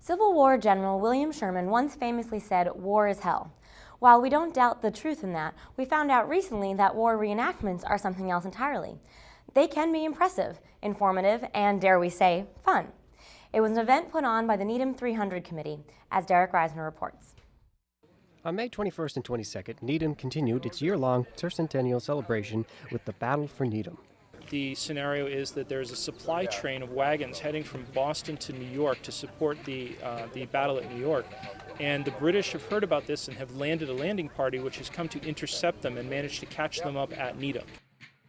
Civil War General William Sherman once famously said, "War is hell." While we don't doubt the truth in that, we found out recently that war reenactments are something else entirely. They can be impressive, informative, and, dare we say, fun. It was an event put on by the Needham 300 Committee, as Derek Reisner reports. On May 21st and 22nd, Needham continued its year-long tercentennial celebration with the Battle for Needham. The scenario is that there's a supply train of wagons heading from Boston to New York to support the battle at New York. And the British have heard about this and have landed a landing party which has come to intercept them and managed to catch them up at Needham.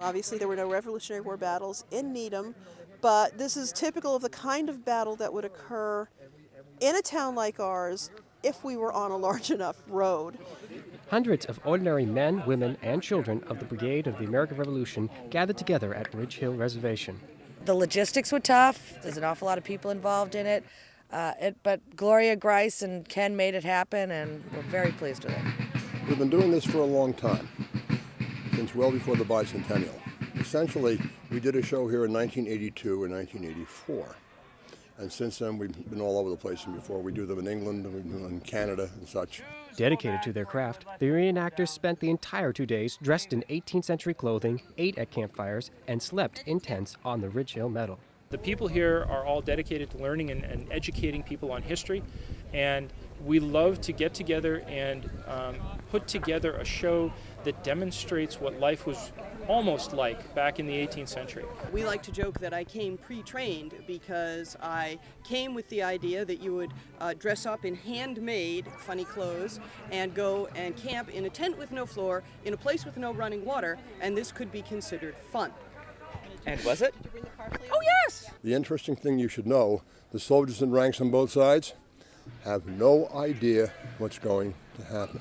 Obviously, there were no Revolutionary War battles in Needham, but this is typical of the kind of battle that would occur in a town like ours if we were on a large enough road. Hundreds of ordinary men, women, and children of the Brigade of the American Revolution gathered together at Ridge Hill Reservation. The logistics were tough. There's an awful lot of people involved in it. But Gloria Grice and Ken made it happen, and we're very pleased with it. We've been doing this for a long time, since well before the bicentennial. Essentially, we did a show here in 1982 and 1984. And since then, we've been all over the place. And before, we do them in England, and we do them in Canada and such. Dedicated to their craft, the reenactors spent the entire 2 days dressed in 18th century clothing, ate at campfires, and slept in tents on the Ridge Hill Meadow. The people here are all dedicated to learning and educating people on history, and we love to get together and put together a show that demonstrates what life was almost like back in the 18th century. We like to joke that I came pre-trained because I came with the idea that you would dress up in handmade funny clothes and go and camp in a tent with no floor, in a place with no running water, and this could be considered fun. And was it? Oh, yes! The interesting thing you should know, the soldiers in ranks on both sides have no idea what's going to happen.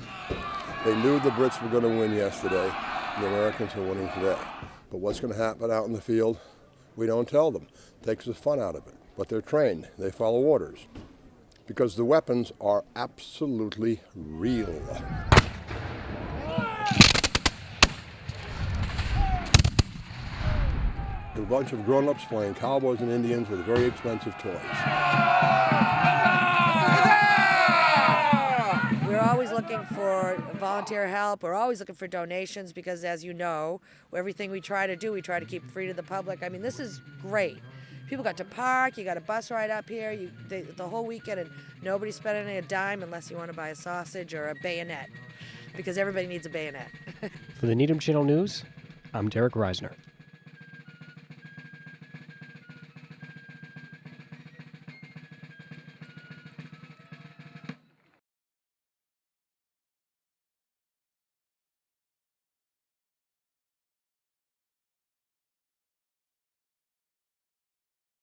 They knew the Brits were going to win yesterday, and the Americans are winning today. But what's going to happen out in the field, we don't tell them. It takes the fun out of it. But they're trained. They follow orders. Because the weapons are absolutely real. A bunch of grown-ups playing cowboys and Indians with very expensive toys. We're always looking for volunteer help. We're always looking for donations because, as you know, everything we try to do, we try to keep free to the public. I mean, this is great. People got to park, you got a bus ride up here the whole weekend, and nobody's spending a dime unless you want to buy a sausage or a bayonet, because everybody needs a bayonet. For the Needham Channel News, I'm Derek Reisner.